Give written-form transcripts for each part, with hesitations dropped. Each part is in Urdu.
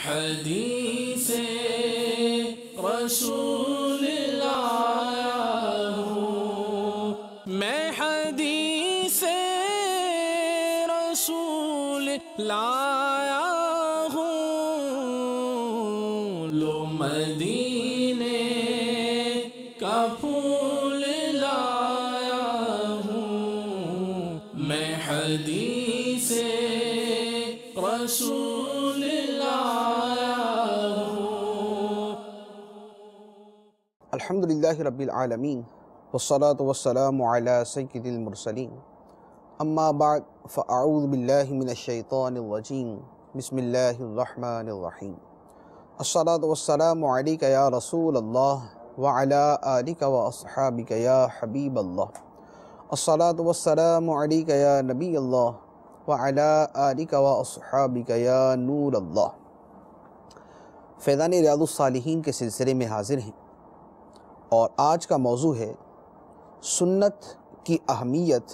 حدیث رسول لایا ہوں، میں حدیث رسول لایا ہوں، لو مدینے کا پھول لایا ہوں، میں حدیث رسول لایا ہوں۔ الحمدللہ رب العالمین والصلاة والسلام علی سید المرسلین، اما بعد فاعوذ باللہ من الشیطان الرجیم، بسم اللہ الرحمن الرحیم۔ الصلاة والسلام علیک یا رسول اللہ وعلی آلک واصحابک یا حبیب اللہ۔ الصلاة والسلام علیک یا نبی اللہ وعلی آلک واصحابک یا نور اللہ۔ فیضان ریاض الصالحین کے سلسلے میں حاضر ہیں، اور آج کا موضوع ہے سنت کی اہمیت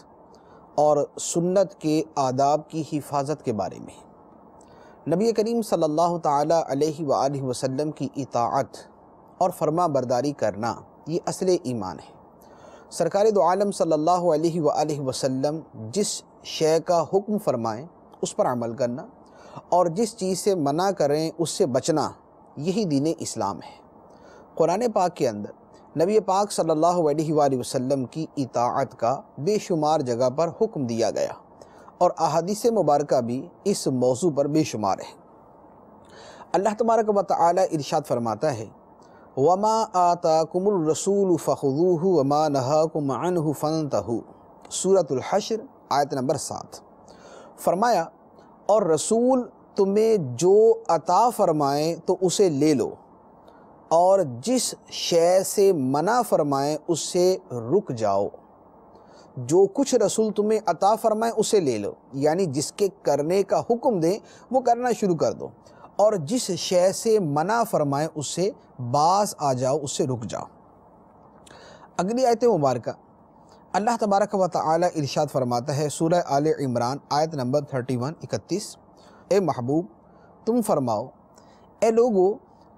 اور سنت کے آداب کی حفاظت کے بارے میں۔ نبی کریم صلی اللہ تعالیٰ علیہ وآلہ وسلم کی اطاعت اور فرما برداری کرنا یہ اصل ایمان ہے۔ سرکار دو عالم صلی اللہ علیہ وآلہ وسلم جس شے کا حکم فرمائیں اس پر عمل کرنا، اور جس چیز سے منع کریں اس سے بچنا، یہی دین اسلام ہے۔ قرآن پاک کے اندر نبی پاک صلی اللہ علیہ وآلہ وسلم کی اطاعت کا بے شمار جگہ پر حکم دیا گیا، اور احادیث مبارکہ بھی اس موضوع پر بے شمار ہے۔ اللہ تبارک و تعالی ارشاد فرماتا ہے، وَمَا آتَاكُمُ الرَّسُولُ فَخُذُوهُ وَمَا نَهَاكُمْ عَنْهُ فَانْتَهُوا، سورۃ الحشر آیت نمبر 7۔ فرمایا، اور رسول تمہیں جو عطا فرمائیں تو اسے لے لو، اور جس شے سے منع فرمائیں اس سے رک جاؤ۔ جو کچھ رسول تمہیں عطا فرمائیں اسے لے لو، یعنی جس کے کرنے کا حکم دیں وہ کرنا شروع کر دو، اور جس شے سے منع فرمائیں اس سے باز آ جاؤ، اس سے رک جاؤ۔ اگلی آیت مبارکہ اللہ تبارک و تعالی ارشاد فرماتا ہے، سورہ آل عمران آیت نمبر 31-31، اے محبوب تم فرماؤ، اے لوگو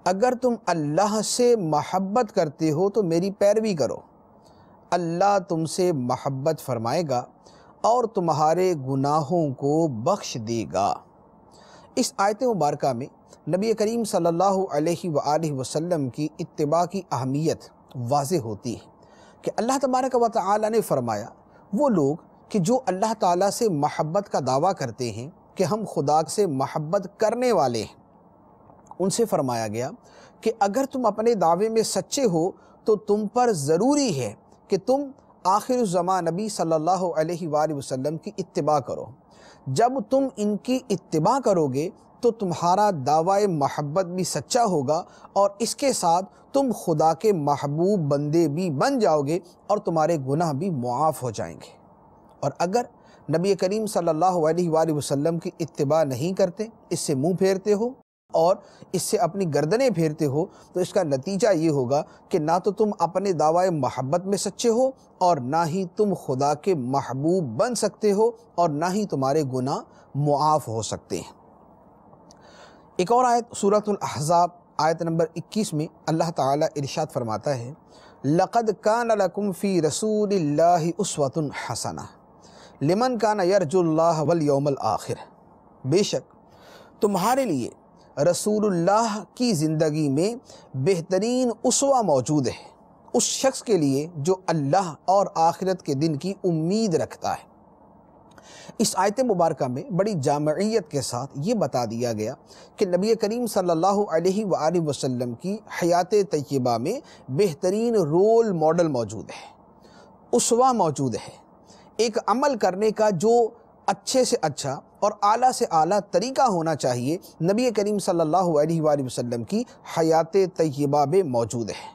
اگر تم اللہ سے محبت کرتے ہو تو میری پیروی کرو، اللہ تم سے محبت فرمائے گا اور تمہارے گناہوں کو بخش دے گا۔ اس آیت مبارکہ میں نبی کریم صلی اللہ علیہ وآلہ وسلم کی اتباع کی اہمیت واضح ہوتی ہے کہ اللہ تبارک و تعالی نے فرمایا، وہ لوگ کہ جو اللہ تعالیٰ سے محبت کا دعویٰ کرتے ہیں کہ ہم خدا سے محبت کرنے والے ہیں، ان سے فرمایا گیا کہ اگر تم اپنے دعوے میں سچے ہو تو تم پر ضروری ہے کہ تم آخر الزمان نبی صلی اللہ علیہ وآلہ وسلم کی اتباع کرو۔ جب تم ان کی اتباع کرو گے تو تمہارا دعوی محبت بھی سچا ہوگا، اور اس کے ساتھ تم خدا کے محبوب بندے بھی بن جاؤ گے، اور تمہارے گناہ بھی معاف ہو جائیں گے۔ اور اگر نبی کریم صلی اللہ علیہ وآلہ وسلم کی اتباع نہیں کرتے، اس سے منہ پھیرتے ہو اور اس سے اپنی گردنیں پھیرتے ہو، تو اس کا نتیجہ یہ ہوگا کہ نہ تو تم اپنے دعوی محبت میں سچے ہو، اور نہ ہی تم خدا کے محبوب بن سکتے ہو، اور نہ ہی تمہارے گناہ معاف ہو سکتے ہیں۔ ایک اور آیت سورۃ الاحزاب آیت نمبر 21 میں اللہ تعالیٰ ارشاد فرماتا ہے، لَقَدْ كَانَ لَكُمْ فِي رَسُولِ اللَّهِ أُسْوَةٌ حَسَنَةٌ لِمَنْ كَانَ يَرْجُو اللَّهَ وَالْيَوْمَ الْآخِرَ، بے شک تمہارے لیے رسول اللہ کی زندگی میں بہترین اسوہ موجود ہے، اس شخص کے لیے جو اللہ اور آخرت کے دن کی امید رکھتا ہے۔ اس آیت مبارکہ میں بڑی جامعیت کے ساتھ یہ بتا دیا گیا کہ نبی کریم صلی اللہ علیہ وآلہ وسلم کی حیات طیبہ میں بہترین رول ماڈل موجود ہے، اسوہ موجود ہے، ایک عمل کرنے کا جو اچھے سے اچھا اور اعلیٰ سے اعلیٰ طریقہ ہونا چاہیے، نبی کریم صلی اللہ علیہ وآلہ وسلم کی حیات طیبہ میں موجود ہے۔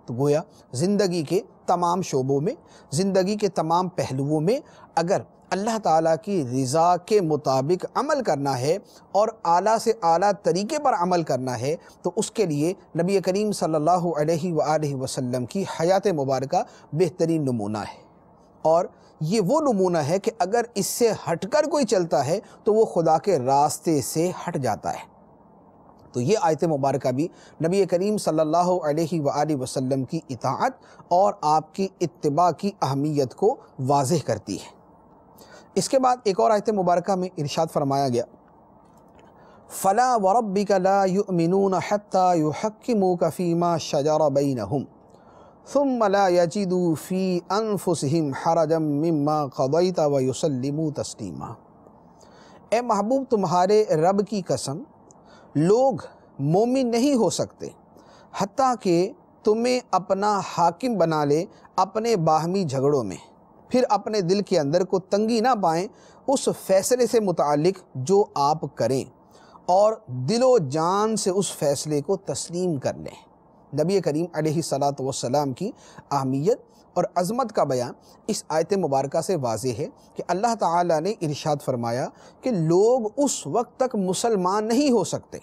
تو گویا زندگی کے تمام شعبوں میں، زندگی کے تمام پہلوؤں میں اگر اللہ تعالیٰ کی رضا کے مطابق عمل کرنا ہے اور اعلیٰ سے اعلیٰ طریقے پر عمل کرنا ہے، تو اس کے لیے نبی کریم صلی اللہ علیہ وآلہ وسلم کی حیات مبارکہ بہترین نمونہ ہے۔ اور یہ وہ نمونہ ہے کہ اگر اس سے ہٹ کر کوئی چلتا ہے تو وہ خدا کے راستے سے ہٹ جاتا ہے۔ تو یہ آیت مبارکہ بھی نبی کریم صلی اللہ علیہ وآلہ وسلم کی اطاعت اور آپ کی اتباع کی اہمیت کو واضح کرتی ہے۔ اس کے بعد ایک اور آیت مبارکہ میں ارشاد فرمایا گیا فَلَا وَرَبِّكَ لَا يُؤْمِنُونَ حَتَّى يُحَكِّمُوكَ فِي مَا شَجَرَ بَيْنَهُمْ ثُمَّ لَا يَجِدُوا فِي أَنفُسِهِمْ حَرَجًا مِّمَّا قَضَيْتَ وَيُسَلِّمُوا تَسْلِيمًا۔ اے محبوب تمہارے رب کی قسم، لوگ مومن نہیں ہو سکتے حتیٰ کہ تمہیں اپنا حاکم بنا لے اپنے باہمی جھگڑوں میں، پھر اپنے دل کے اندر کو تنگی نہ پائیں اس فیصلے سے متعلق جو آپ کریں، اور دل و جان سے اس فیصلے کو تسلیم کر لیں۔ نبی کریم علیہ السلام کی اہمیت اور عظمت کا بیان اس آیت مبارکہ سے واضح ہے کہ اللہ تعالیٰ نے ارشاد فرمایا کہ لوگ اس وقت تک مسلمان نہیں ہو سکتے،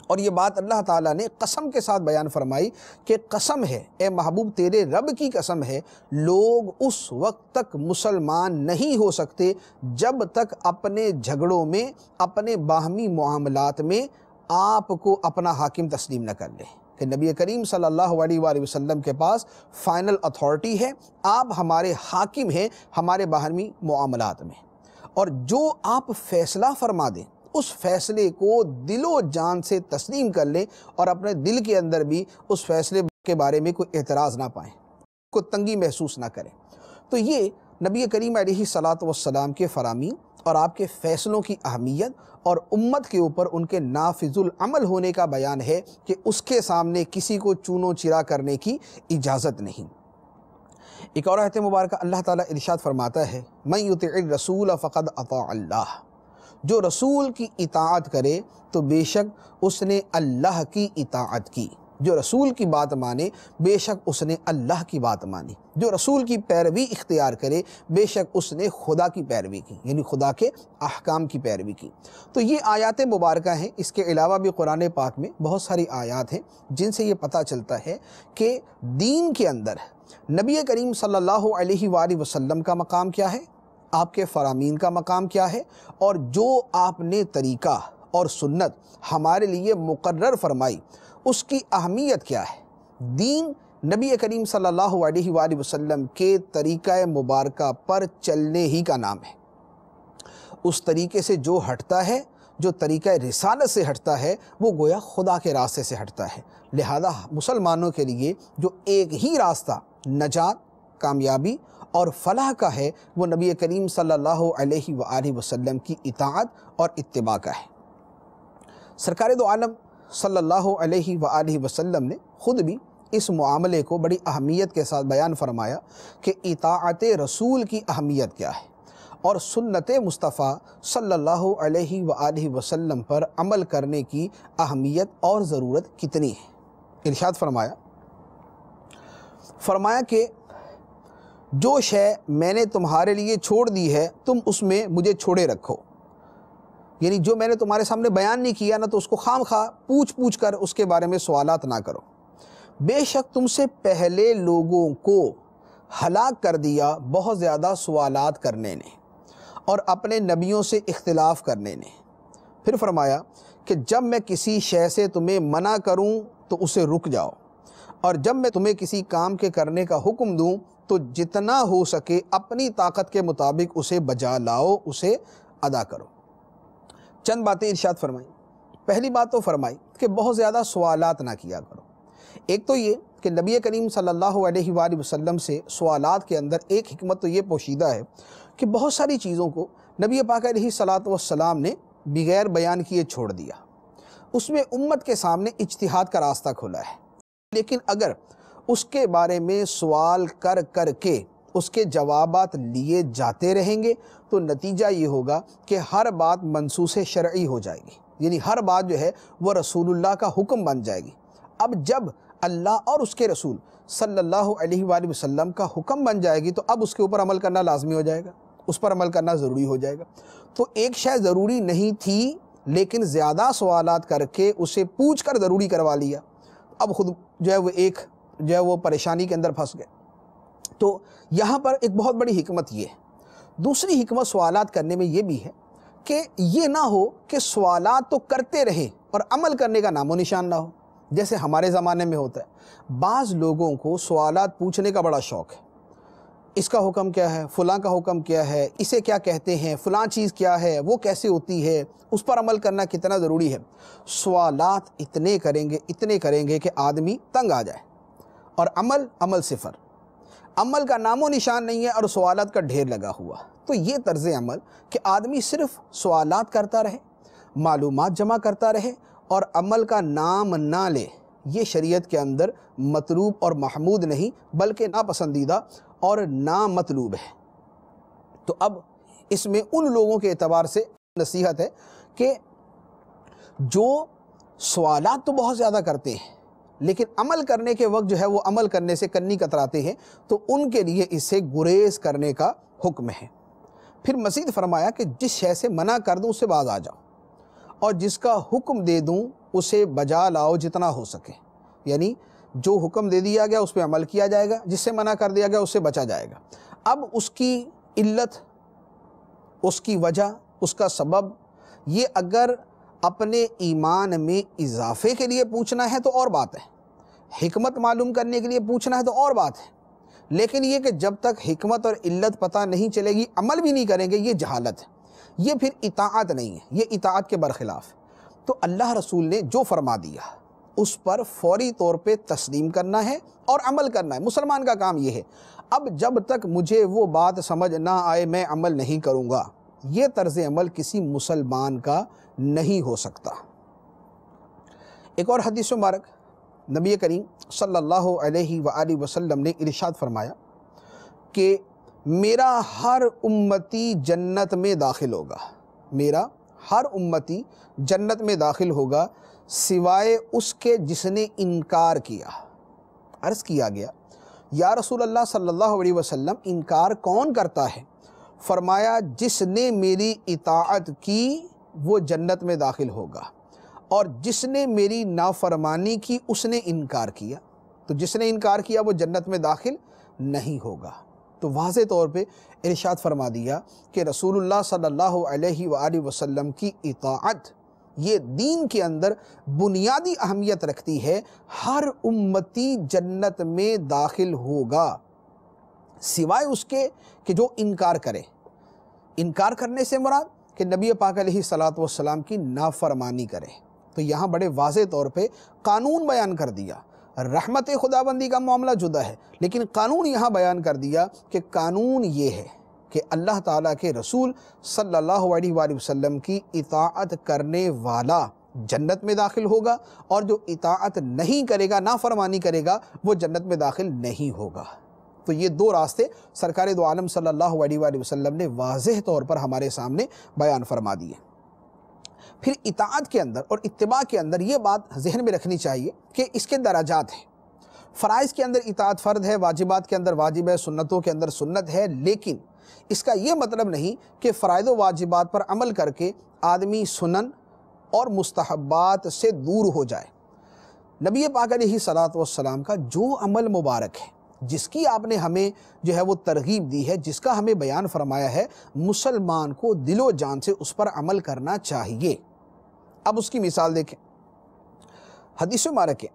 اور یہ بات اللہ تعالیٰ نے قسم کے ساتھ بیان فرمائی کہ قسم ہے اے محبوب تیرے رب کی قسم ہے، لوگ اس وقت تک مسلمان نہیں ہو سکتے جب تک اپنے جھگڑوں میں، اپنے باہمی معاملات میں آپ کو اپنا حاکم تسلیم نہ کر لیں، کہ نبی کریم صلی اللہ علیہ وآلہ وسلم کے پاس فائنل اتھارٹی ہے، آپ ہمارے حاکم ہیں ہمارے باہمی معاملات میں، اور جو آپ فیصلہ فرما دیں اس فیصلے کو دل و جان سے تسلیم کر لیں، اور اپنے دل کے اندر بھی اس فیصلے کے بارے میں کوئی اعتراض نہ پائیں، کوئی تنگی محسوس نہ کریں۔ تو یہ نبی کریم علیہ السلام کے فرامین اور آپ کے فیصلوں کی اہمیت اور امت کے اوپر ان کے نافذ العمل ہونے کا بیان ہے کہ اس کے سامنے کسی کو چون و چرا کرنے کی اجازت نہیں۔ ایک اور آیت مبارکہ اللہ تعالیٰ ارشاد فرماتا ہے مَن یُطِعِ الرَّسُولَ فَقَدْ أَطَاعَ اللَّهَ، جو رسول کی اطاعت کرے تو بے شک اس نے اللہ کی اطاعت کی، جو رسول کی بات مانے بے شک اس نے اللہ کی بات مانی، جو رسول کی پیروی اختیار کرے بے شک اس نے خدا کی پیروی کی، یعنی خدا کے احکام کی پیروی کی۔ تو یہ آیات مبارکہ ہیں، اس کے علاوہ بھی قرآن پاک میں بہت ساری آیات ہیں جن سے یہ پتہ چلتا ہے کہ دین کے اندر نبی کریم صلی اللہ علیہ وآلہ وسلم کا مقام کیا ہے، آپ کے فرامین کا مقام کیا ہے، اور جو آپ نے طریقہ اور سنت ہمارے لیے مقرر فرمائی اس کی اہمیت کیا ہے۔ دین نبی کریم صلی اللہ علیہ وآلہ وسلم کے طریقہ مبارکہ پر چلنے ہی کا نام ہے۔ اس طریقے سے جو ہٹتا ہے، جو طریقہ رسالت سے ہٹتا ہے، وہ گویا خدا کے راستے سے ہٹتا ہے۔ لہذا مسلمانوں کے لیے جو ایک ہی راستہ نجات، کامیابی اور فلاح کا ہے وہ نبی کریم صلی اللہ علیہ وآلہ وسلم کی اطاعت اور اتباع کا ہے۔ سرکار دو عالم صلی اللہ علیہ وآلہ وسلم نے خود بھی اس معاملے کو بڑی اہمیت کے ساتھ بیان فرمایا کہ اطاعت رسول کی اہمیت کیا ہے اور سنت مصطفیٰ صلی اللہ علیہ وآلہ وسلم پر عمل کرنے کی اہمیت اور ضرورت کتنی ہے۔ ارشاد فرمایا کہ جو شے میں نے تمہارے لیے چھوڑ دی ہے تم اس میں مجھے چھوڑے رکھو، یعنی جو میں نے تمہارے سامنے بیان نہیں کیا نا تو اس کو خام خواہ پوچھ کر اس کے بارے میں سوالات نہ کرو۔ بے شک تم سے پہلے لوگوں کو ہلاک کر دیا بہت زیادہ سوالات کرنے نے اور اپنے نبیوں سے اختلاف کرنے نے۔ پھر فرمایا کہ جب میں کسی شے سے تمہیں منع کروں تو اسے رک جاؤ، اور جب میں تمہیں کسی کام کے کرنے کا حکم دوں تو جتنا ہو سکے اپنی طاقت کے مطابق اسے بجا لاؤ، اسے ادا کرو۔ چند باتیں ارشاد فرمائیں۔ پہلی بات تو فرمائی کہ بہت زیادہ سوالات نہ کیا کرو۔ ایک تو یہ کہ نبی کریم صلی اللہ علیہ وآلہ وسلم سے سوالات کے اندر ایک حکمت تو یہ پوشیدہ ہے کہ بہت ساری چیزوں کو نبی پاک علیہ السلام نے بغیر بیان کیے چھوڑ دیا، اس میں امت کے سامنے اجتہاد کا راستہ کھولا ہے، لیکن اگر اس کے بارے میں سوال کر کے اس کے جوابات لیے جاتے رہیں گے تو نتیجہ یہ ہوگا کہ ہر بات منصوص شرعی ہو جائے گی، یعنی ہر بات جو ہے وہ رسول اللہ کا حکم بن جائے گی۔ اب جب اللہ اور اس کے رسول صلی اللہ علیہ وآلہ وسلم کا حکم بن جائے گی تو اب اس کے اوپر عمل کرنا لازمی ہو جائے گا، اس پر عمل کرنا ضروری ہو جائے گا۔ تو ایک شے ضروری نہیں تھی لیکن زیادہ سوالات کر کے اسے پوچھ کر ضروری کروا لیا، اب خود جو ہے وہ پریشانی کے اندر پھنس گئے۔ تو یہاں پر ایک بہت بڑی حکمت یہ ہے۔ دوسری حکمت سوالات کرنے میں یہ بھی ہے کہ یہ نہ ہو کہ سوالات تو کرتے رہیں اور عمل کرنے کا نام و نشان نہ ہو، جیسے ہمارے زمانے میں ہوتا ہے۔ بعض لوگوں کو سوالات پوچھنے کا بڑا شوق ہے، اس کا حکم کیا ہے، فلاں کا حکم کیا ہے، اسے کیا کہتے ہیں، فلاں چیز کیا ہے، وہ کیسے ہوتی ہے، اس پر عمل کرنا کتنا ضروری ہے۔ سوالات اتنے کریں گے کہ آدمی تنگ آ جائے، اور عمل صفر، عمل کا نام و نشان نہیں ہے اور سوالات کا ڈھیر لگا ہوا۔ تو یہ طرز عمل کہ آدمی صرف سوالات کرتا رہے، معلومات جمع کرتا رہے اور عمل کا نام نہ لے، یہ شریعت کے اندر مطلوب اور محمود نہیں بلکہ ناپسندیدہ اور نامطلوب ہے۔ تو اب اس میں ان لوگوں کے اعتبار سے نصیحت ہے کہ جو سوالات تو بہت زیادہ کرتے ہیں لیکن عمل کرنے کے وقت جو ہے وہ عمل کرنے سے کنی کتراتے ہیں، تو ان کے لیے اس سے گریز کرنے کا حکم ہے۔ پھر مزید فرمایا کہ جس شے سے منع کر دوں اس سے باز آ جاؤ، اور جس کا حکم دے دوں اسے بجا لاؤ جتنا ہو سکے، یعنی جو حکم دے دیا گیا اس پہ عمل کیا جائے گا، جس سے منع کر دیا گیا اس سے بچا جائے گا۔ اب اس کی علت، اس کی وجہ، اس کا سبب، یہ اگر اپنے ایمان میں اضافے کے لیے پوچھنا ہے تو اور بات ہے، حکمت معلوم کرنے کے لیے پوچھنا ہے تو اور بات ہے، لیکن یہ کہ جب تک حکمت اور علت پتہ نہیں چلے گی عمل بھی نہیں کریں گے، یہ جہالت ہے، یہ پھر اطاعت نہیں ہے، یہ اطاعت کے برخلاف ہے۔ تو اللہ رسول نے جو فرما دیا اس پر فوری طور پہ تسلیم کرنا ہے اور عمل کرنا ہے، مسلمان کا کام یہ ہے۔ اب جب تک مجھے وہ بات سمجھ نہ آئے میں عمل نہیں کروں گا، یہ طرز عمل کسی مسلمان کا نہیں ہو سکتا۔ ایک اور حدیث مبارک نبی کریم صلی اللہ علیہ وآلہ وسلم نے ارشاد فرمایا کہ میرا ہر امتی جنت میں داخل ہوگا، میرا ہر امتی جنت میں داخل ہوگا سوائے اس کے جس نے انکار کیا۔ عرض کیا گیا یا رسول اللہ صلی اللہ علیہ وسلم انکار کون کرتا ہے؟ فرمایا جس نے میری اطاعت کی وہ جنت میں داخل ہوگا، اور جس نے میری نافرمانی کی اس نے انکار کیا، تو جس نے انکار کیا وہ جنت میں داخل نہیں ہوگا۔ تو واضح طور پہ ارشاد فرما دیا کہ رسول اللہ صلی اللہ علیہ وآلہ وسلم کی اطاعت یہ دین کے اندر بنیادی اہمیت رکھتی ہے۔ ہر امتی جنت میں داخل ہوگا سوائے اس کے کہ جو انکار کرے۔ انکار کرنے سے مراد کہ نبی پاک علیہ الصلوۃ والسلام کی نافرمانی کرے۔ تو یہاں بڑے واضح طور پہ قانون بیان کر دیا۔ رحمت خداوندی کا معاملہ جدا ہے، لیکن قانون یہاں بیان کر دیا کہ قانون یہ ہے کہ اللہ تعالیٰ کے رسول صلی اللہ علیہ وآلہ وسلم کی اطاعت کرنے والا جنت میں داخل ہوگا، اور جو اطاعت نہیں کرے گا، نافرمانی کرے گا، وہ جنت میں داخل نہیں ہوگا۔ تو یہ دو راستے سرکار دو عالم صلی اللہ علیہ وآلہ وسلم نے واضح طور پر ہمارے سامنے بیان فرما دی ہے۔ پھر اطاعت کے اندر اور اتباع کے اندر یہ بات ذہن میں رکھنی چاہیے کہ اس کے درجات ہیں۔ فرائض کے اندر اطاعت فرض ہے، واجبات کے اندر واجب ہے، سنتوں کے اندر سنت ہے، لیکن اس کا یہ مطلب نہیں کہ فرائض و واجبات پر عمل کر کے آدمی سنن اور مستحبات سے دور ہو جائے۔ نبی پاک علیہ الصلوۃ والسلام کا جو عمل مبارک ہے، جس کی آپ نے ہمیں جو ہے وہ ترغیب دی ہے، جس کا ہمیں بیان فرمایا ہے، مسلمان کو دل و جان سے اس پر عمل کرنا چاہیے۔ اب اس کی مثال دیکھیں۔ حدیث مبارک ہے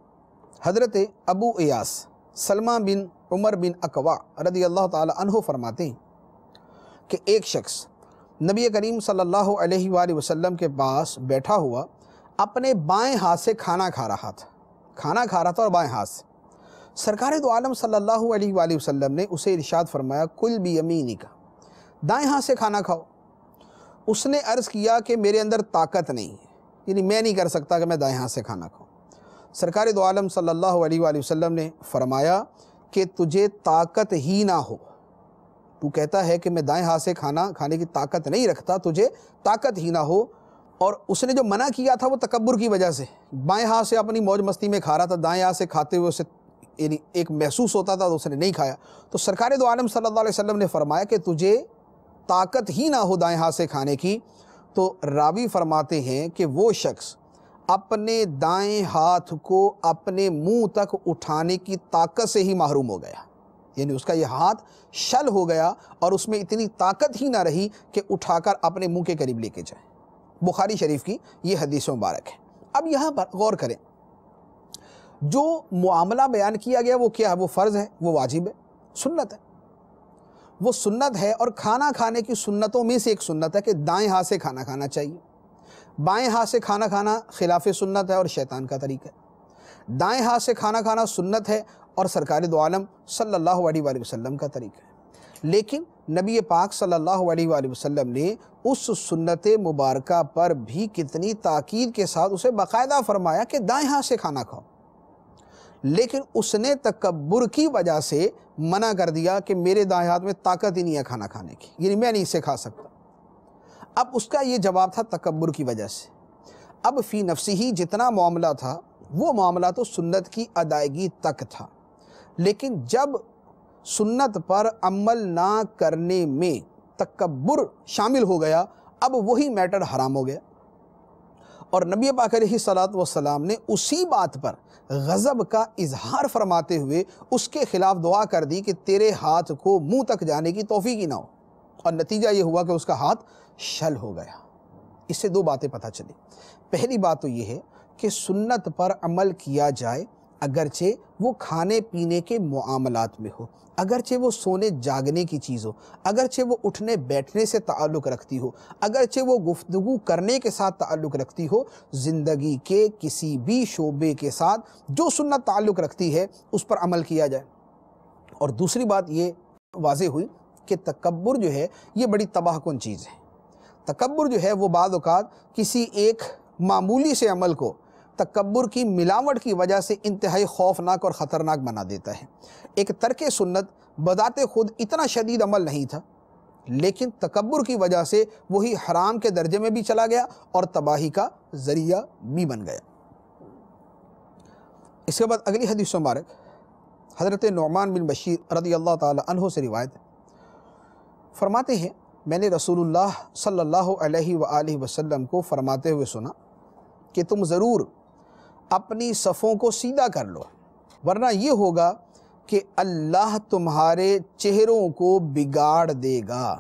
حضرت ابو ایاس سلمہ بن عمر بن اکوع رضی اللہ تعالی عنہ فرماتے ہیں کہ ایک شخص نبی کریم صلی اللہ علیہ وآلہ وسلم کے پاس بیٹھا ہوا اپنے بائیں ہاتھ سے کھانا کھا رہا تھا اور بائیں ہاتھ سے۔ سرکار دو عالم صلی اللہ علیہ وآلہ وسلم نے اسے ارشاد فرمایا کل بیمینک، دائیں ہاتھ سے کھانا کھاؤ۔ اس نے عرض کیا کہ میرے اندر طاقت نہیں ہے، یعنی میں نہیں کر سکتا کہ میں دائیں ہاتھ سے کھانا کھاؤں۔ سرکار دو عالم صلی اللہ علیہ وآلہ وسلم نے فرمایا کہ تجھے طاقت ہی نہ ہو، تو کہتا ہے کہ میں دائیں ہاتھ سے کھانے کی طاقت نہیں رکھتا، تجھے طاقت ہی نہ ہو۔ اور اس نے جو منع کیا تھا وہ تکبر کی وجہ سے، بائیں ہاتھ سے اپنی موج مستی میں کھا رہا تھا، دائیں ہاتھ سے کھاتے ہوئے اسے یعنی ایک محسوس ہوتا تھا تو اس نے نہیں کھایا۔ تو سرکار دو عالم صلی اللہ علیہ وسلم نے فرمایا کہ تجھے طاقت ہی نہ ہو دائیں ہاتھ سے کھانے کی، تو راوی فرماتے ہیں کہ وہ شخص اپنے دائیں ہاتھ کو اپنے منہ تک اٹھانے کی طاقت سے ہی محروم ہو گیا، یعنی اس کا یہ ہاتھ شل ہو گیا اور اس میں اتنی طاقت ہی نہ رہی کہ اٹھا کر اپنے منہ کے قریب لے کے جائے۔ بخاری شریف کی یہ حدیث مبارک ہے۔ اب یہاں پر غور کریں، جو معاملہ بیان کیا گیا وہ کیا ہے؟ وہ فرض ہے، وہ واجب ہے، سنت ہے، وہ سنت ہے۔ اور کھانا کھانے کی سنتوں میں سے ایک سنت ہے کہ دائیں ہاتھ سے کھانا کھانا چاہیے۔ بائیں ہاتھ سے کھانا کھانا خلاف سنت ہے اور شیطان کا طریقہ ہے۔ دائیں ہاتھ سے کھانا کھانا سنت ہے اور سرکار دو عالم صلی اللہ علیہ وآلہ وسلم کا طریقہ ہے۔ لیکن نبی پاک صلی اللہ علیہ وآلہ وسلم نے اس سنت مبارکہ پر بھی کتنی تاکید کے ساتھ اسے باقاعدہ فرمایا کہ دائیں ہاتھ سے کھانا کھاؤ، لیکن اس نے تکبر کی وجہ سے منع کر دیا کہ میرے دائیں ہاتھ میں طاقت ہی نہیں ہے کھانا کھانے کی، یعنی میں نہیں اسے کھا سکتا۔ اب اس کا یہ جواب تھا تکبر کی وجہ سے۔ اب فی نفسی ہی جتنا معاملہ تھا وہ معاملہ تو سنت کی ادائیگی تک تھا، لیکن جب سنت پر عمل نہ کرنے میں تکبر شامل ہو گیا، اب وہی میٹر حرام ہو گیا۔ اور نبی پاک علیہ الصلوۃ والسلام نے اسی بات پر غضب کا اظہار فرماتے ہوئے اس کے خلاف دعا کر دی کہ تیرے ہاتھ کو منہ تک جانے کی توفیق ہی نہ ہو، اور نتیجہ یہ ہوا کہ اس کا ہاتھ شل ہو گیا۔ اس سے دو باتیں پتہ چلی۔ پہلی بات تو یہ ہے کہ سنت پر عمل کیا جائے، اگرچہ وہ کھانے پینے کے معاملات میں ہو، اگرچہ وہ سونے جاگنے کی چیز ہو، اگرچہ وہ اٹھنے بیٹھنے سے تعلق رکھتی ہو، اگرچہ وہ گفتگو کرنے کے ساتھ تعلق رکھتی ہو، زندگی کے کسی بھی شعبے کے ساتھ جو سنت تعلق رکھتی ہے اس پر عمل کیا جائے۔ اور دوسری بات یہ واضح ہوئی کہ تکبر جو ہے یہ بڑی تباہ کن چیز ہے۔ تکبر جو ہے وہ بعض اوقات کسی ایک معمولی سے عمل کو تکبر کی ملاوٹ کی وجہ سے انتہائی خوفناک اور خطرناک بنا دیتا ہے۔ ایک ترک سنت بذات خود اتنا شدید عمل نہیں تھا، لیکن تکبر کی وجہ سے وہی حرام کے درجے میں بھی چلا گیا اور تباہی کا ذریعہ بھی بن گیا۔ اس کے بعد اگلی حدیث مبارک حضرت نعمان بن بشیر رضی اللہ تعالی عنہ سے روایت ہے، فرماتے ہیں میں نے رسول اللہ صلی اللہ علیہ وآلہ وسلم کو فرماتے ہوئے سنا کہ تم ضرور اپنی صفوں کو سیدھا کر لو، ورنہ یہ ہوگا کہ اللہ تمہارے چہروں کو بگاڑ دے گا،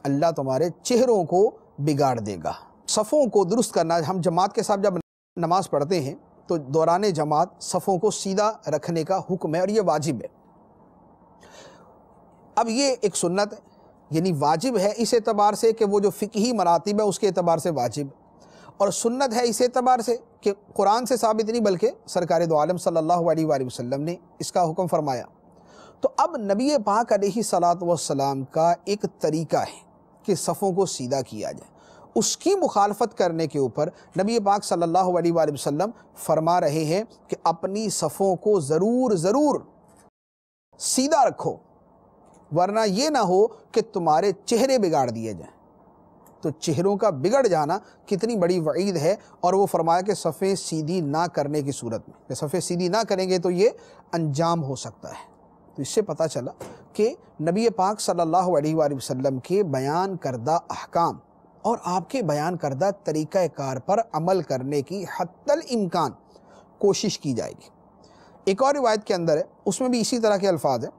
اللہ تمہارے چہروں کو بگاڑ دے گا۔ صفوں کو درست کرنا، ہم جماعت کے ساتھ جب نماز پڑھتے ہیں تو دوران جماعت صفوں کو سیدھا رکھنے کا حکم ہے اور یہ واجب ہے۔ اب یہ ایک سنت ہے، یعنی واجب ہے اس اعتبار سے کہ وہ جو فقہی مراتب ہے اس کے اعتبار سے واجب، اور سنت ہے اس اعتبار سے کہ قرآن سے ثابت نہیں بلکہ سرکار دو عالم صلی اللہ علیہ وآلہ وسلم نے اس کا حکم فرمایا۔ تو اب نبی پاک علیہ الصلوۃ والسلام کا ایک طریقہ ہے کہ صفوں کو سیدھا کیا جائے، اس کی مخالفت کرنے کے اوپر نبی پاک صلی اللہ علیہ وآلہ وسلم فرما رہے ہیں کہ اپنی صفوں کو ضرور سیدھا رکھو، ورنہ یہ نہ ہو کہ تمہارے چہرے بگاڑ دیے جائیں۔ تو چہروں کا بگڑ جانا کتنی بڑی وعید ہے، اور وہ فرمایا کہ صفیں سیدھی نہ کرنے کی صورت میں، کہ صفیں سیدھی نہ کریں گے تو یہ انجام ہو سکتا ہے۔ تو اس سے پتہ چلا کہ نبی پاک صلی اللہ علیہ وآلہ وسلم کے بیان کردہ احکام اور آپ کے بیان کردہ طریقہ کار پر عمل کرنے کی حتی الامکان کوشش کی جائے گی۔ ایک اور روایت کے اندر ہے، اس میں بھی اسی طرح کے الفاظ ہیں،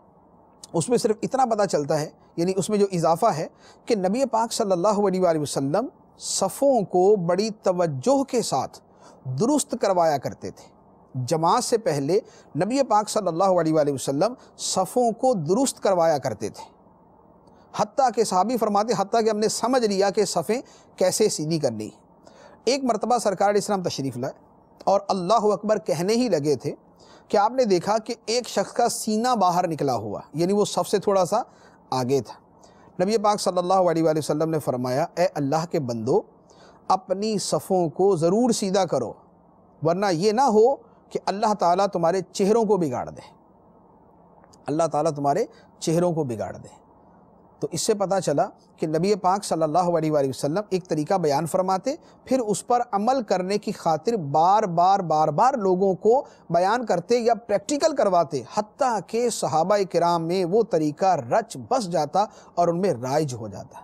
اس میں صرف اتنا پتہ چلتا ہے، یعنی اس میں جو اضافہ ہے کہ نبی پاک صلی اللہ علیہ وآلہ وسلم صفوں کو بڑی توجہ کے ساتھ درست کروایا کرتے تھے۔ جماعت سے پہلے نبی پاک صلی اللہ علیہ وآلہ وسلم صفوں کو درست کروایا کرتے تھے، حتیٰ کہ صحابی فرماتے حتیٰ کہ ہم نے سمجھ لیا کہ صفیں کیسے سیدھی کرنی۔ ایک مرتبہ سرکار علیہ السلام تشریف لائے اور اللہ اکبر کہنے ہی لگے تھے کہ آپ نے دیکھا کہ ایک شخص کا سینہ باہر نکلا ہوا، یعنی وہ صف سے تھوڑا سا آگے تھا۔ نبی پاک صلی اللہ علیہ وآلہ وسلم نے فرمایا، اے اللہ کے بندو، اپنی صفوں کو ضرور سیدھا کرو، ورنہ یہ نہ ہو کہ اللہ تعالیٰ تمہارے چہروں کو بگاڑ دے، اللہ تعالیٰ تمہارے چہروں کو بگاڑ دے۔ تو اس سے پتہ چلا کہ نبی پاک صلی اللہ علیہ وآلہ وسلم ایک طریقہ بیان فرماتے، پھر اس پر عمل کرنے کی خاطر بار بار لوگوں کو بیان کرتے یا پریکٹیکل کرواتے، حتیٰ کہ صحابہ کرام میں وہ طریقہ رچ بس جاتا اور ان میں رائج ہو جاتا۔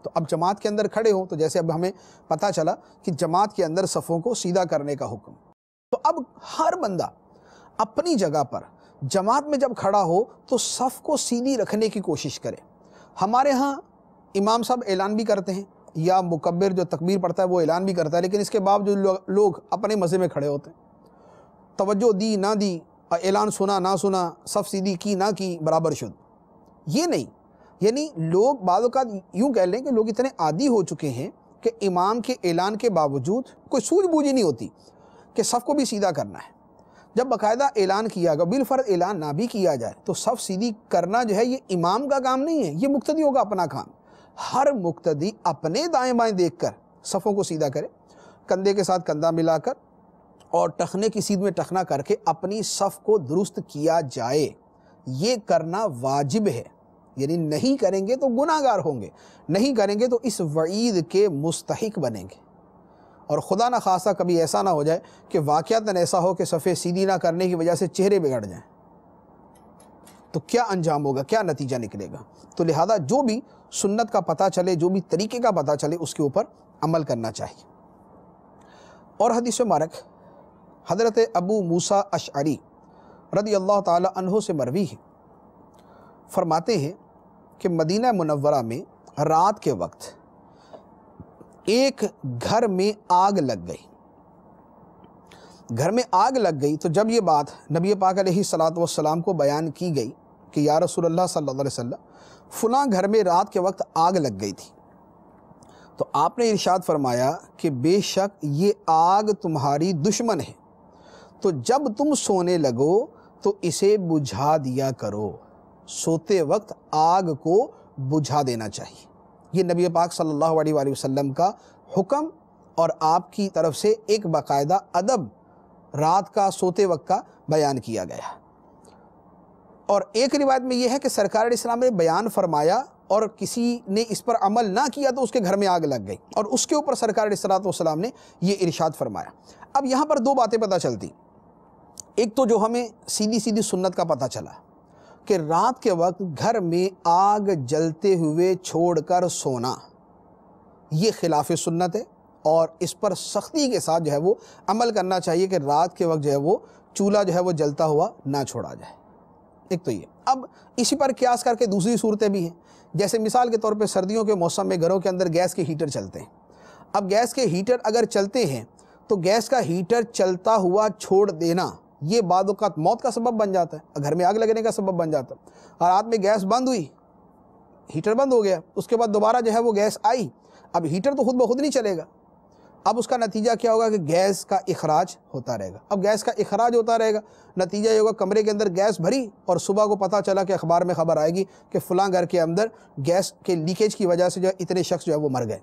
تو اب جماعت کے اندر کھڑے ہوں تو جیسے اب ہمیں پتہ چلا کہ جماعت کے اندر صفوں کو سیدھا کرنے کا حکم، تو اب ہر بندہ اپنی جگہ پر جماعت میں جب کھڑا ہو تو صف کو سیدھی رکھنے کی کوشش کرے۔ ہمارے ہاں امام صاحب اعلان بھی کرتے ہیں یا مکبر جو تکبیر پڑھتا ہے وہ اعلان بھی کرتا ہے، لیکن اس کے باوجود لوگ اپنے مزے میں کھڑے ہوتے ہیں، توجہ دی نہ دی، اعلان سنا نہ سنا، صف سیدھی کی نہ کی، برابر شد. یہ نہیں، یعنی لوگ بعض اوقات یوں کہہ لیں کہ لوگ اتنے عادی ہو چکے ہیں کہ امام کے اعلان کے باوجود کوئی سوجھ بوجھ ہی نہیں ہوتی کہ صف کو بھی سیدھا کرنا ہے. جب باقاعدہ اعلان کیا گیا، بالفرض اعلان نہ بھی کیا جائے تو صف سیدھی کرنا جو ہے یہ امام کا کام نہیں ہے، یہ مقتدیوں کا اپنا کام. ہر مقتدی اپنے دائیں بائیں دیکھ کر صفوں کو سیدھا کرے، کندھے کے ساتھ کندھا ملا کر اور ٹخنے کی سیدھ میں ٹخنا کر کے اپنی صف کو درست کیا جائے. یہ کرنا واجب ہے، یعنی نہیں کریں گے تو گناہ گار ہوں گے، نہیں کریں گے تو اس وعید کے مستحق بنیں گے. اور خدا نہ خواستہ کبھی ایسا نہ ہو جائے کہ واقعتاً ایسا ہو کہ صفیں سیدھی نہ کرنے کی وجہ سے چہرے بگڑ جائیں، تو کیا انجام ہوگا، کیا نتیجہ نکلے گا. تو لہذا جو بھی سنت کا پتہ چلے، جو بھی طریقے کا پتہ چلے، اس کے اوپر عمل کرنا چاہیے. اور حدیث مبارک حضرت ابو موسیٰ اشعری رضی اللہ تعالی عنہ سے مروی ہے، فرماتے ہیں کہ مدینہ منورہ میں رات کے وقت ایک گھر میں آگ لگ گئی. گھر میں آگ لگ گئی تو جب یہ بات نبی پاک علیہ الصلاۃ والسلام کو بیان کی گئی کہ یا رسول اللہ صلی اللہ علیہ وسلم فلاں گھر میں رات کے وقت آگ لگ گئی تھی، تو آپ نے ارشاد فرمایا کہ بے شک یہ آگ تمہاری دشمن ہے، تو جب تم سونے لگو تو اسے بجھا دیا کرو. سوتے وقت آگ کو بجھا دینا چاہیے. یہ نبی پاک صلی اللہ علیہ وآلہ وسلم کا حکم اور آپ کی طرف سے ایک باقاعدہ ادب رات کا سوتے وقت کا بیان کیا گیا. اور ایک روایت میں یہ ہے کہ سرکار علیہ السلام نے بیان فرمایا اور کسی نے اس پر عمل نہ کیا تو اس کے گھر میں آگ لگ گئی، اور اس کے اوپر سرکار علیہ السلام نے یہ ارشاد فرمایا. اب یہاں پر دو باتیں پتہ چلتی. ایک تو جو ہمیں سیدھی سیدھی سنت کا پتہ چلا کہ رات کے وقت گھر میں آگ جلتے ہوئے چھوڑ کر سونا یہ خلاف سنت ہے، اور اس پر سختی کے ساتھ جو ہے وہ عمل کرنا چاہیے کہ رات کے وقت جو ہے وہ چولہا جو ہے وہ جلتا ہوا نہ چھوڑا جائے. ایک تو یہ. اب اسی پر قیاس کر کے دوسری صورتیں بھی ہیں، جیسے مثال کے طور پہ سردیوں کے موسم میں گھروں کے اندر گیس کے ہیٹر چلتے ہیں. اب گیس کے ہیٹر اگر چلتے ہیں تو گیس کا ہیٹر چلتا ہوا چھوڑ دینا یہ بعض اوقات موت کا سبب بن جاتا ہے، گھر میں آگ لگنے کا سبب بن جاتا ہے. اور رات میں گیس بند ہوئی، ہیٹر بند ہو گیا، اس کے بعد دوبارہ جو ہے وہ گیس آئی، اب ہیٹر تو خود بخود نہیں چلے گا. اب اس کا نتیجہ کیا ہوگا کہ گیس کا اخراج ہوتا رہے گا. اب گیس کا اخراج ہوتا رہے گا، نتیجہ یہ ہوگا کمرے کے اندر گیس بھری اور صبح کو پتہ چلا کہ اخبار میں خبر آئے گی کہ فلاں گھر کے اندر گیس کے لیکیج کی وجہ سے جو ہے اتنے شخص جو ہے وہ مر گئے.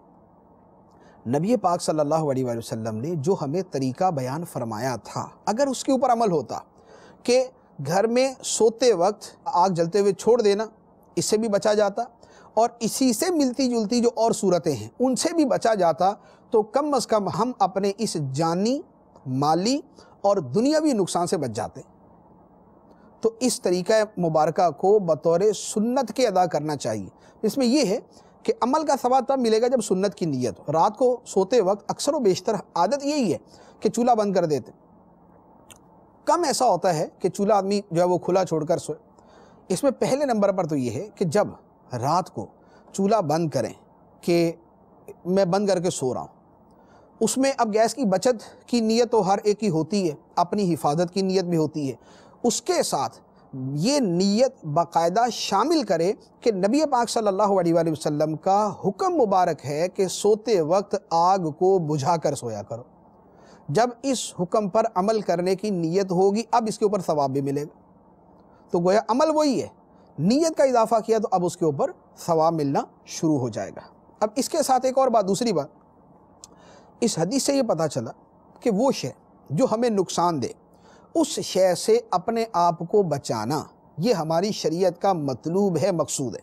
نبی پاک صلی اللہ علیہ وآلہ وسلم نے جو ہمیں طریقہ بیان فرمایا تھا، اگر اس کے اوپر عمل ہوتا کہ گھر میں سوتے وقت آگ جلتے ہوئے چھوڑ دینا، اس سے بھی بچا جاتا، اور اسی سے ملتی جلتی جو اور صورتیں ہیں ان سے بھی بچا جاتا، تو کم از کم ہم اپنے اس جانی، مالی اور دنیاوی نقصان سے بچ جاتے. تو اس طریقہ مبارکہ کو بطور سنت کے ادا کرنا چاہیے. اس میں یہ ہے کہ عمل کا ثواب تب ملے گا جب سنت کی نیت ہو. رات کو سوتے وقت اکثر و بیشتر عادت یہی ہے کہ چولہا بند کر دیتے. کم ایسا ہوتا ہے کہ چولہا آدمی جو ہے وہ کھلا چھوڑ کر سوئے. اس میں پہلے نمبر پر تو یہ ہے کہ جب رات کو چولہا بند کریں کہ میں بند کر کے سو رہا ہوں، اس میں اب گیس کی بچت کی نیت تو ہر ایک کی ہوتی ہے، اپنی حفاظت کی نیت بھی ہوتی ہے. اس کے ساتھ یہ نیت باقاعدہ شامل کرے کہ نبی پاک صلی اللہ علیہ وآلہ وسلم کا حکم مبارک ہے کہ سوتے وقت آگ کو بجھا کر سویا کرو. جب اس حکم پر عمل کرنے کی نیت ہوگی اب اس کے اوپر ثواب بھی ملے گا. تو گویا عمل وہی ہے، نیت کا اضافہ کیا تو اب اس کے اوپر ثواب ملنا شروع ہو جائے گا. اب اس کے ساتھ ایک اور بات، دوسری بات، اس حدیث سے یہ پتہ چلا کہ وہ شے جو ہمیں نقصان دے اس شے سے اپنے آپ کو بچانا یہ ہماری شریعت کا مطلوب ہے، مقصود ہے.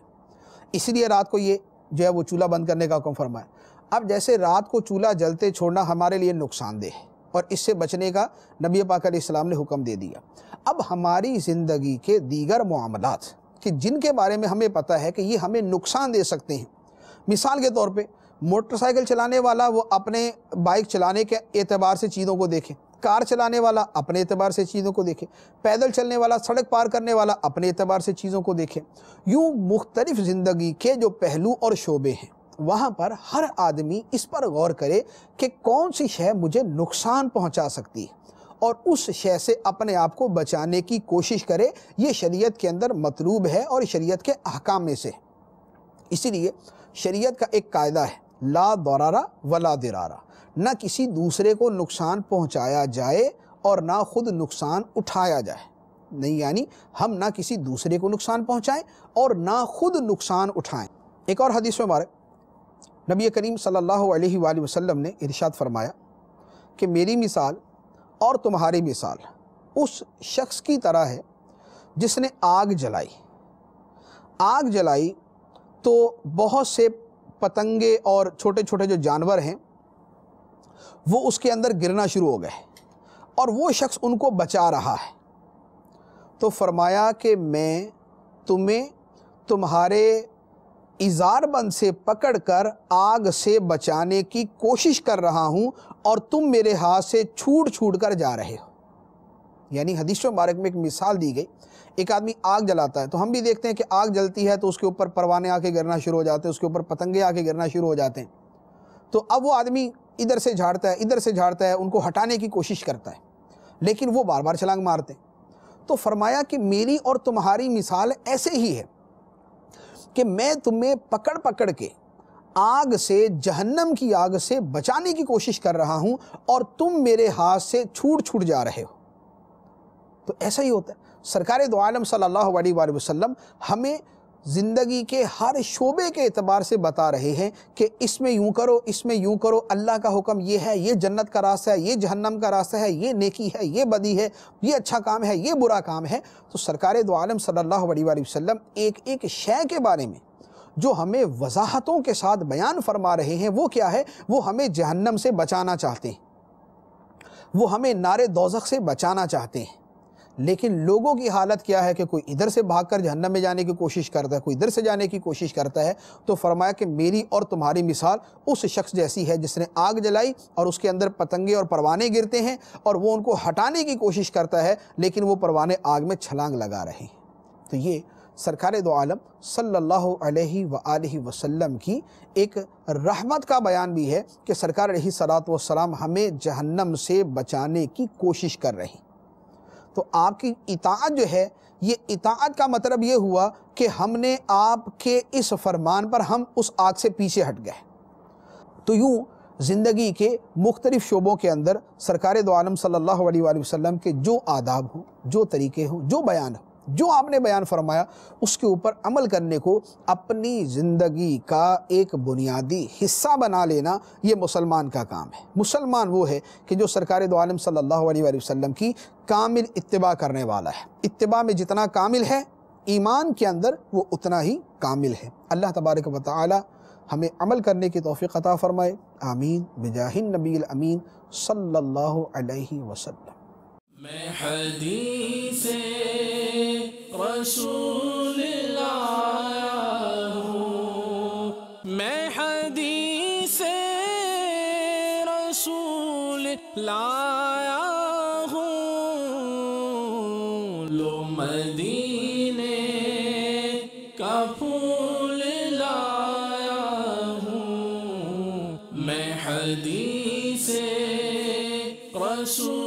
اس لیے رات کو یہ جو ہے وہ چولہا بند کرنے کا حکم فرمایا. اب جیسے رات کو چولہا جلتے چھوڑنا ہمارے لیے نقصان دہ ہے اور اس سے بچنے کا نبی پاک علیہ السلام نے حکم دے دیا. اب ہماری زندگی کے دیگر معاملات کہ جن کے بارے میں ہمیں پتہ ہے کہ یہ ہمیں نقصان دے سکتے ہیں، مثال کے طور پہ موٹر سائیکل چلانے والا وہ اپنے بائک چلانے کے اعتبار سے چیزوں کو دیکھے، کار چلانے والا اپنے اعتبار سے چیزوں کو دیکھے، پیدل چلنے والا، سڑک پار کرنے والا اپنے اعتبار سے چیزوں کو دیکھے. یوں مختلف زندگی کے جو پہلو اور شعبے ہیں وہاں پر ہر آدمی اس پر غور کرے کہ کون سی شے مجھے نقصان پہنچا سکتی ہے اور اس شے سے اپنے آپ کو بچانے کی کوشش کرے۔ یہ شریعت کے اندر مطلوب ہے اور شریعت کے احکام میں سے۔ اسی لیے شریعت کا ایک قاعدہ ہے، لا ضرر ولا ضرار، نہ کسی دوسرے کو نقصان پہنچایا جائے اور نہ خود نقصان اٹھایا جائے۔ نہیں یعنی ہم نہ کسی دوسرے کو نقصان پہنچائیں اور نہ خود نقصان اٹھائیں۔ ایک اور حدیث مبارک نبی کریم صلی اللہ علیہ وآلہ وسلم نے ارشاد فرمایا کہ میری مثال اور تمہاری مثال اس شخص کی طرح ہے جس نے آگ جلائی۔ آگ جلائی تو بہت سے پتنگے اور چھوٹے چھوٹے جو جانور ہیں وہ اس کے اندر گرنا شروع ہو گئے اور وہ شخص ان کو بچا رہا ہے۔ تو فرمایا کہ میں تمہیں تمہارے ازار بند سے پکڑ کر آگ سے بچانے کی کوشش کر رہا ہوں اور تم میرے ہاتھ سے چھوٹ کر جا رہے ہو۔ یعنی حدیث مبارک میں ایک مثال دی گئی، ایک آدمی آگ جلاتا ہے تو ہم بھی دیکھتے ہیں کہ آگ جلتی ہے تو اس کے اوپر پروانے آ کے گرنا شروع ہو جاتے ہیں، اس کے اوپر پتنگے آ کے گرنا شروع ہو جاتے ہیں۔ تو اب وہ آدمی ادھر سے جھاڑتا ہے ان کو ہٹانے کی کوشش کرتا ہے، لیکن وہ بار بار چھلانگ مارتے ہیں۔ تو فرمایا کہ میری اور تمہاری مثال ایسے ہی ہے کہ میں تمہیں پکڑ کے آگ سے، جہنم کی آگ سے بچانے کی کوشش کر رہا ہوں اور تم میرے ہاتھ سے چھوٹ جا رہے ہو۔ تو ایسا ہی ہوتا ہے۔ سرکار دو عالم صلی اللہ علیہ وآلہ وسلم ہمیں زندگی کے ہر شعبے کے اعتبار سے بتا رہے ہیں کہ اس میں یوں کرو، اس میں یوں کرو، اللہ کا حکم یہ ہے، یہ جنت کا راستہ ہے، یہ جہنم کا راستہ ہے، یہ نیکی ہے، یہ بدی ہے، یہ اچھا کام ہے، یہ برا کام ہے۔ تو سرکار دو عالم صلی اللہ علیہ وآلہ وسلم ایک شے کے بارے میں جو ہمیں وضاحتوں کے ساتھ بیان فرما رہے ہیں وہ کیا ہے؟ وہ ہمیں جہنم سے بچانا چاہتے ہیں، وہ ہمیں نار دوزخ سے بچانا چاہتے ہیں۔ لیکن لوگوں کی حالت کیا ہے کہ کوئی ادھر سے بھاگ کر جہنم میں جانے کی کوشش کرتا ہے، کوئی ادھر سے جانے کی کوشش کرتا ہے۔ تو فرمایا کہ میری اور تمہاری مثال اس شخص جیسی ہے جس نے آگ جلائی اور اس کے اندر پتنگے اور پروانے گرتے ہیں اور وہ ان کو ہٹانے کی کوشش کرتا ہے، لیکن وہ پروانے آگ میں چھلانگ لگا رہے ہیں۔ تو یہ سرکار دو عالم صلی اللہ علیہ وآلہ وسلم کی ایک رحمت کا بیان بھی ہے کہ سرکار علیہ الصلوۃ والسلام ہمیں جہنم سے بچانے کی کوشش کر رہے ہیں۔ تو آپ کی اطاعت جو ہے، یہ اطاعت کا مطلب یہ ہوا کہ ہم نے آپ کے اس فرمان پر ہم اس آگ سے پیچھے ہٹ گئے۔ تو یوں زندگی کے مختلف شعبوں کے اندر سرکار دو عالم صلی اللہ علیہ وآلہ وسلم کے جو آداب ہوں، جو طریقے ہوں، جو بیان ہوں، جو آپ نے بیان فرمایا اس کے اوپر عمل کرنے کو اپنی زندگی کا ایک بنیادی حصہ بنا لینا، یہ مسلمان کا کام ہے۔ مسلمان وہ ہے کہ جو سرکار دو عالم صلی اللہ علیہ وآلہ وسلم کی کامل اتباع کرنے والا ہے۔ اتباع میں جتنا کامل ہے، ایمان کے اندر وہ اتنا ہی کامل ہے۔ اللہ تبارک و تعالی ہمیں عمل کرنے کی توفیق عطا فرمائے، آمین، بجاہ النبی الامین صلی اللہ علیہ وسلم۔ میں حدیث رسول لایا ہوں، میں حدیث رسول لایا ہوں، لو مدینے کا پھول لایا ہوں، میں حدیث رسول